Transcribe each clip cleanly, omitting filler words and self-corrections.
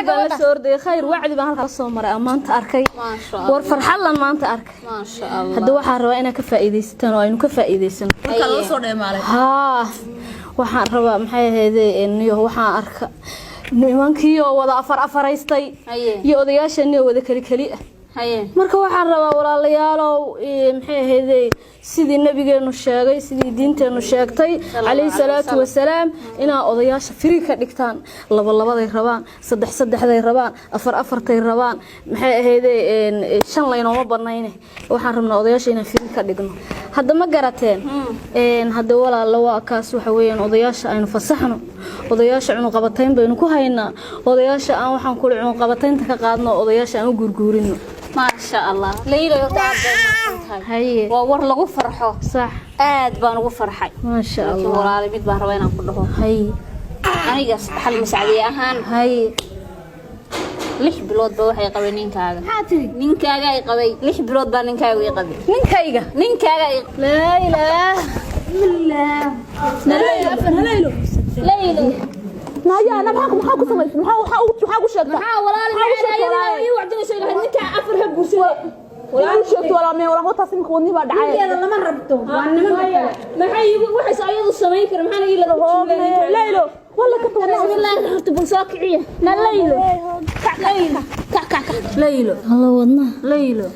كان سوردي خير وعد بهالك الصومر أمانت أركي ما شاء الله وفرح الله ما أنت أركي ما شاء الله هذا واحد رواينا كفائديستان وإنه كفائديستان أيه. ها waxaan rabaa maxay ahaydee niyo waxaan arka nimankiyo wada afaraystay iyo odayaashani wada kali marka waxaan rabaa walaalayaalow maxay ahaydee sidii nabigeenu sheegay sidii diinteenu sheegtay kaleey salaatu wasalaam ina odayaasha firi ka dhigtaan labaday rabaan saddexday rabaan afartay rabaan maxay ahaydee shan laynooma badnayne waxaan rabnaa odayaasha inaan firi ka dhigno hadda ma garateen hadda walaalo waa kaas waxa weeyaan odayaasha aynu fasaxno odayaasha cunug qabatayn baynu ku haynaa odayaasha aan waxaan ku cunug qabataynta ka qaadno odayaasha aan u gurguurino ما شاء الله ليلى يطعب هي وور لغو فرحو صح aad baan ugu farxay ما شاء الله walaal mid baan rabaa inaan ku dhaho هي aniga xal mas'aadi ahaan هي 6 bilood ba waxay qabay ninkaaga ninkaaga ay qabay 6 bilood baa ninkaaga ay qabay ninkaaga لا اله الا الله ليلى نايا انا maxaa ku sameeyay maxaa ku sheegtay walaal maxay wacdina sheegay ninka afar hab guursaday walaal sheegtay walaal ma walaal taas imka wadni baa dhacay iyada lama rabto waa nimanka maxay waxay ayadu sameyn kar maxaa ila rabto laylo wala ka toona bismillaah horta bal soo kiciya na laylo laylo الله wadna laylo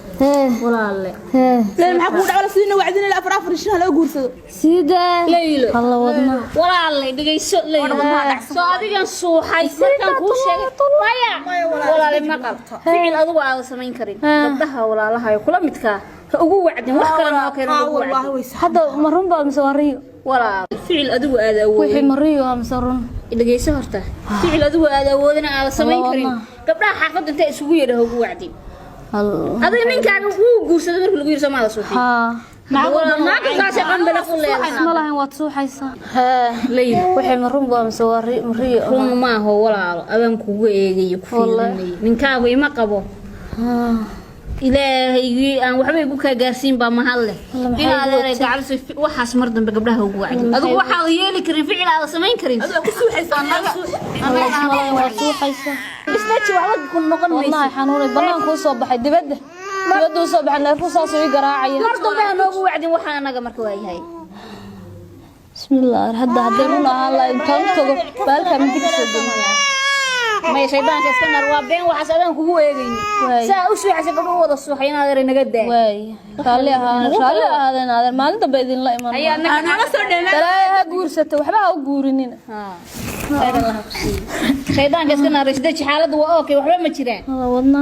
walaal laylo maxaa ku dhacay sidina wacdina ila afar shan la guursado sida laylo الله wadna walaal dhageyso laylo soo adigan suuxay markaan ku sheegay maya walaal ma qabto ficil adigu aad sameyn karin gabdhaha walaalaha ay kula midka ugu wacdin wax kale ma keenay hada marun baa masawariyo walaal ficil adigu aad awood wixii mariyo masarun dhageyso horta ficil adigu aad awoodina aad sameyn karin gabdhaha xaafadda inta isugu yeedho ugu wacdin adiga ninkaaga uu guursaday markii lagu yirso maada suuxay ما كنت قنبل أقول لك ما لهن واتسو حيسا ليل وحي مرون بام سواري مريء ما هو ولا أبان كوجي يكفيني من كابو ما قبو إلهي أنا وحبي يقولك جالسين بمحله إلى هذا قاعد وحاس مرضن بقبله هو قاعد أقول وحال يلي كريم فعل هذا سمين كريم هذا كسو حيسان الله واتسو حيسا بس لا تشوف عوض كل نقل والله حنون البنان كل صبح دبده يودو صبح نرفو صاصو يقراعي مرضن بها نوغو وعد وحانا مركوي هاي بسم الله هدا هدينا الله انتو بالك من ديك سدنا ما يشيبان كسكنر وابين وحسابان كوغو ايغين سا او سو حساب دو ودا سوخينا غير naga daa way kale ahaadeen maalinta baydin la iman ana soo dheelay talaa guursato waxba ha guurinin shaydaan kaskana rashida xaaladu waa okay waxba ma jiraan wadna